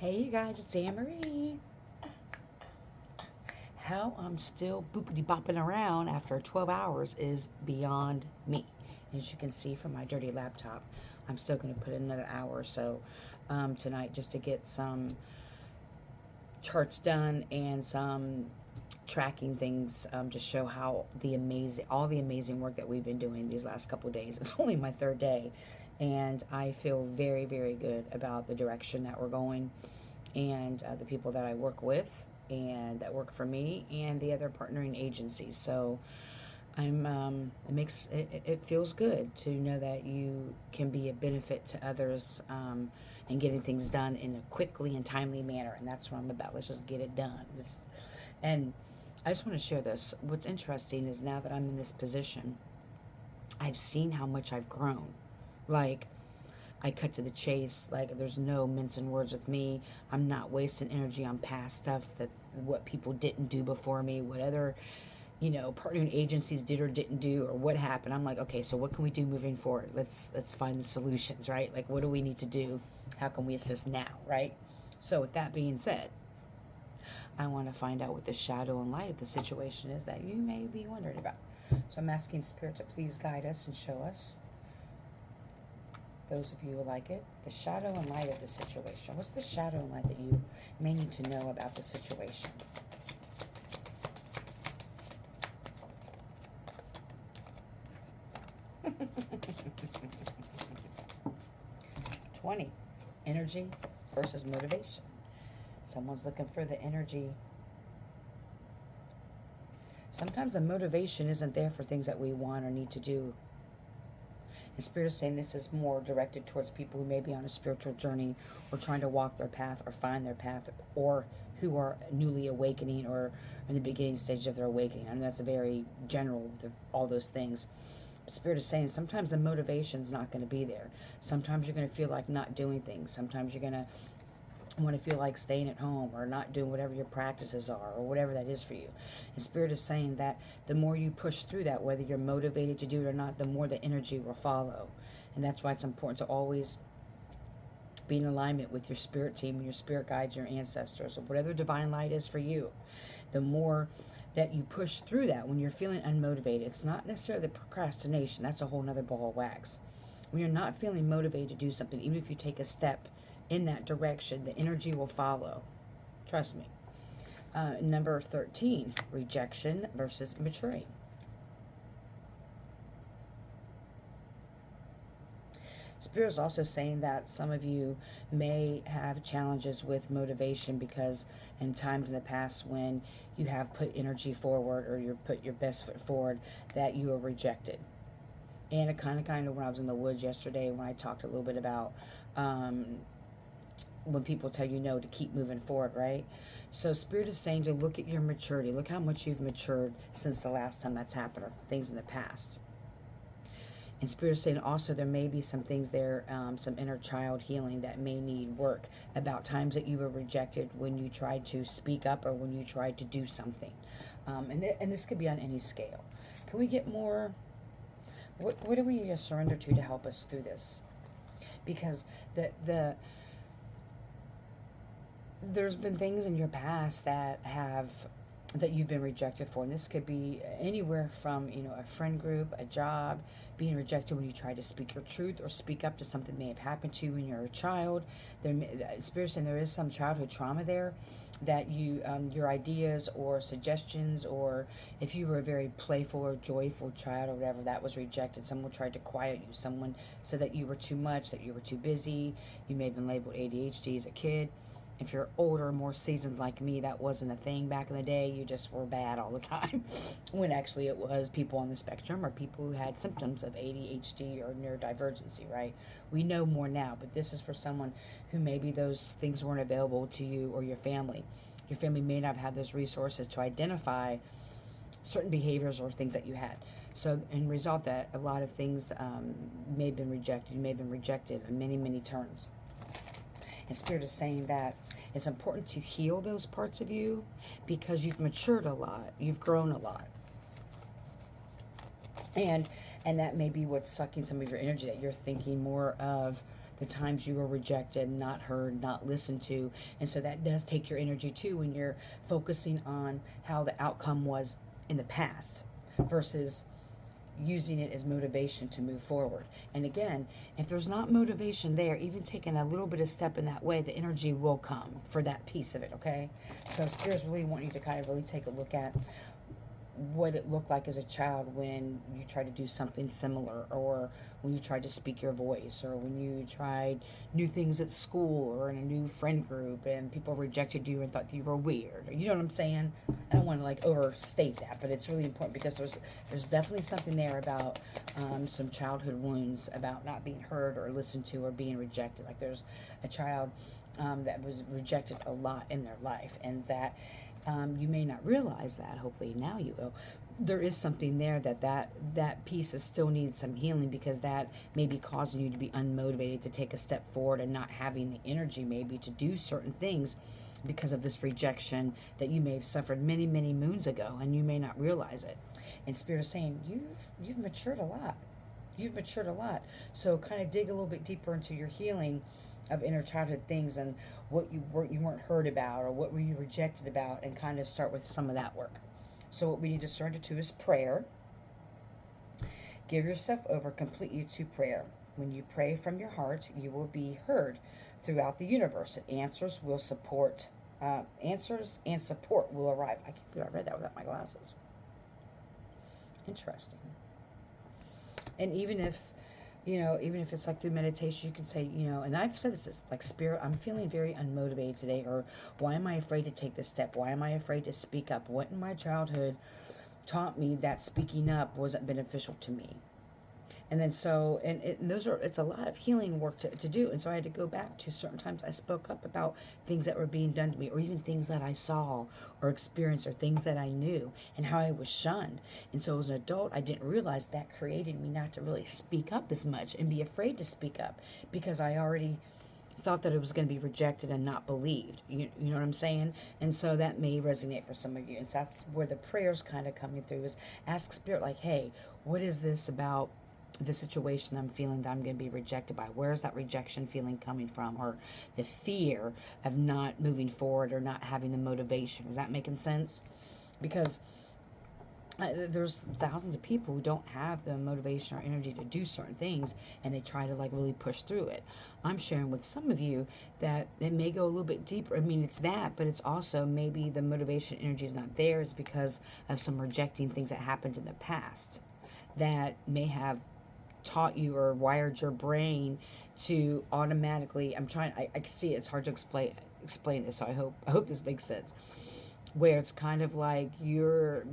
Hey you guys, it's Anne Marie. How I'm still boopity bopping around after 12 hours is beyond me. As you can see from my dirty laptop, I'm still going to put in another hour or so tonight just to get some charts done and some tracking things to show how all the amazing work that we've been doing these last couple of days. It's only my third day, and I feel very, very good about the direction that we're going, and the people that I work with and that work for me, and the other partnering agencies. So it feels good to know that you can be a benefit to others, and getting things done in a quickly and timely manner. And that's what I'm about. Let's just get it done. And I just want to share this. What's interesting is now that I'm in this position, I've seen how much I've grown. Like, I cut to the chase. Like, there's no mincing words with me. I'm not wasting energy on past stuff, what people didn't do before me, what other, partnering agencies did or didn't do, or what happened. I'm like, okay, so what can we do moving forward? Let's find the solutions, right? Like, what do we need to do? How can we assist now, right? So with that being said, I want to find out what the shadow and light of the situation is that you may be wondering about. So I'm asking Spirit to please guide us and show us, those of you who like it, the shadow and light of the situation. What's the shadow and light that you may need to know about the situation? $20. Energy versus motivation. Someone's looking for the energy. Sometimes the motivation isn't there for things that we want or need to do. And Spirit is saying this is more directed towards people who may be on a spiritual journey, or trying to walk their path or find their path, or who are newly awakening or in the beginning stage of their awakening. I mean, that's a very general, all those things. Spirit is saying sometimes the motivation's not going to be there. Sometimes you're going to feel like not doing things. Sometimes you're going to want to feel like staying at home or not doing whatever your practices are, or whatever that is for you. And Spirit is saying that the more you push through that, whether you're motivated to do it or not, the more the energy will follow. And that's why it's important to always be in alignment with your spirit team and your spirit guides, your ancestors, or whatever divine light is for you. The more that you push through that, when you're feeling unmotivated, it's not necessarily the procrastination. That's a whole nother ball of wax. When you're not feeling motivated to do something, even if you take a step in that direction, the energy will follow. Trust me. Number 13, rejection versus maturing. Spirit is also saying that some of you may have challenges with motivation because in times in the past when you have put energy forward, or you put your best foot forward, that you were rejected. And it kind of when I was in the woods yesterday, when I talked a little bit about when people tell you no, to keep moving forward, right? So Spirit is saying to look at your maturity. Look how much you've matured since the last time that's happened, or things in the past. And Spirit is saying also there may be some things there, some inner child healing that may need work, about times that you were rejected when you tried to speak up or when you tried to do something. And this could be on any scale. Can we get more? What do we need to surrender to help us through this? Because there's been things in your past that you've been rejected for, and this could be anywhere from a friend group, a job, being rejected when you try to speak your truth or speak up to something that may have happened to you when you're a child. Spirit saying there is some childhood trauma there that your ideas or suggestions, or if you were a very playful or joyful child or whatever, that was rejected. Someone tried to quiet you. Someone said that you were too much, that you were too busy. You may have been labeled ADHD as a kid. If you're older, more seasoned like me, that wasn't a thing back in the day. You just were bad all the time. When actually it was people on the spectrum, or people who had symptoms of ADHD or neurodivergency, right? We know more now, but this is for someone who maybe those things weren't available to you or your family. Your family may not have had those resources to identify certain behaviors or things that you had. So, in result, that a lot of things may have been rejected. You may have been rejected on many, many turns. And Spirit is saying that it's important to heal those parts of you because you've matured a lot. You've grown a lot. And that may be what's sucking some of your energy, that you're thinking more of the times you were rejected, not heard, not listened to. And so that does take your energy too when you're focusing on how the outcome was in the past versus using it as motivation to move forward. And again, if there's not motivation there, even taking a little bit of step in that way, the energy will come for that piece of it, okay? So spirits really want you to kind of really take a look at what it looked like as a child when you tried to do something similar, or when you tried to speak your voice, or when you tried new things at school or in a new friend group and people rejected you and thought that you were weird. You know what I'm saying? I don't want to like overstate that, but it's really important because there's definitely something there about some childhood wounds about not being heard or listened to or being rejected. Like there's a child that was rejected a lot in their life, and that you may not realize that. Hopefully now you will. There is something there that piece is still needs some healing, because that may be causing you to be unmotivated to take a step forward and not having the energy maybe to do certain things because of this rejection that you may have suffered many, many moons ago, and you may not realize it. And Spirit is saying you've matured a lot. You've matured a lot. So kind of dig a little bit deeper into your healing of inner childhood things and what you weren't heard about, or what were you rejected about, and kind of start with some of that work. So what we need to start to do is prayer. Give yourself over completely to prayer. When you pray from your heart, you will be heard throughout the universe. And answers and support will arrive. I can't believe I read that without my glasses. Interesting. And even if it's like through meditation, you can say, and I've said this, like, Spirit, I'm feeling very unmotivated today, or why am I afraid to take this step? Why am I afraid to speak up? What in my childhood taught me that speaking up wasn't beneficial to me? And then so, it's a lot of healing work to do. And so I had to go back to certain times I spoke up about things that were being done to me, or even things that I saw or experienced, or things that I knew, and how I was shunned. And so as an adult, I didn't realize that created me not to really speak up as much and be afraid to speak up, because I already thought that it was going to be rejected and not believed. You know what I'm saying? And so that may resonate for some of you. And so that's where the prayers kind of coming through, is ask Spirit, like, hey, what is this about the situation I'm feeling that I'm going to be rejected by? Where's that rejection feeling coming from? Or the fear of not moving forward or not having the motivation. Is that making sense? Because there's thousands of people who don't have the motivation or energy to do certain things, and they try to like really push through it. I'm sharing with some of you that it may go a little bit deeper. I mean, it's that, but it's also maybe the motivation energy is not there. It's because of some rejecting things that happened in the past that may have taught you or wired your brain to automatically, I can see it's hard to explain this, so I hope this makes sense, where it's kind of like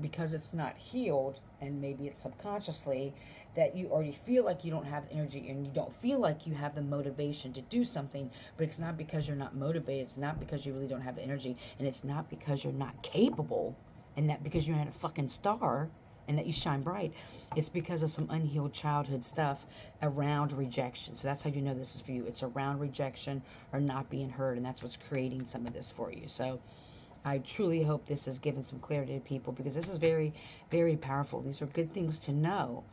because it's not healed, and maybe it's subconsciously that you already feel like you don't have energy, and you don't feel like you have the motivation to do something, but it's not because you're not motivated, it's not because you really don't have the energy, and it's not because you're not capable, and that because you're not a fucking star, and that you shine bright. It's because of some unhealed childhood stuff around rejection. So that's how you know this is for you. It's around rejection or not being heard, and that's what's creating some of this for you. So I truly hope this has given some clarity to people, because this is very, very powerful. These are good things to know,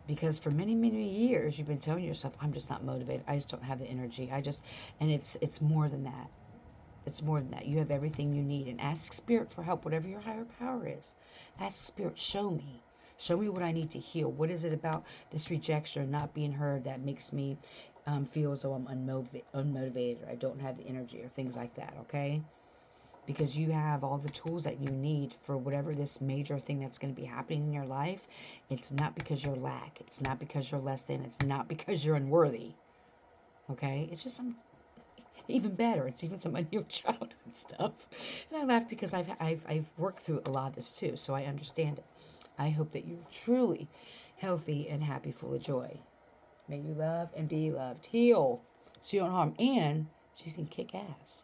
because for many, many years you've been telling yourself, I'm just not motivated. I just don't have the energy. And it's more than that. It's more than that. You have everything you need. And ask Spirit for help, whatever your higher power is. Ask Spirit, show me. Show me what I need to heal. What is it about this rejection or not being heard that makes me feel as though I'm unmotivated, or I don't have the energy, or things like that, okay? Because you have all the tools that you need for whatever this major thing that's going to be happening in your life. It's not because you're lack. It's not because you're less than. It's not because you're unworthy, okay? It's just even better, it's even some unhealed childhood stuff. And I laugh because I've worked through a lot of this too, so I understand it. I hope that you're truly healthy and happy, full of joy. May you love and be loved. Heal so you don't harm, and so you can kick ass.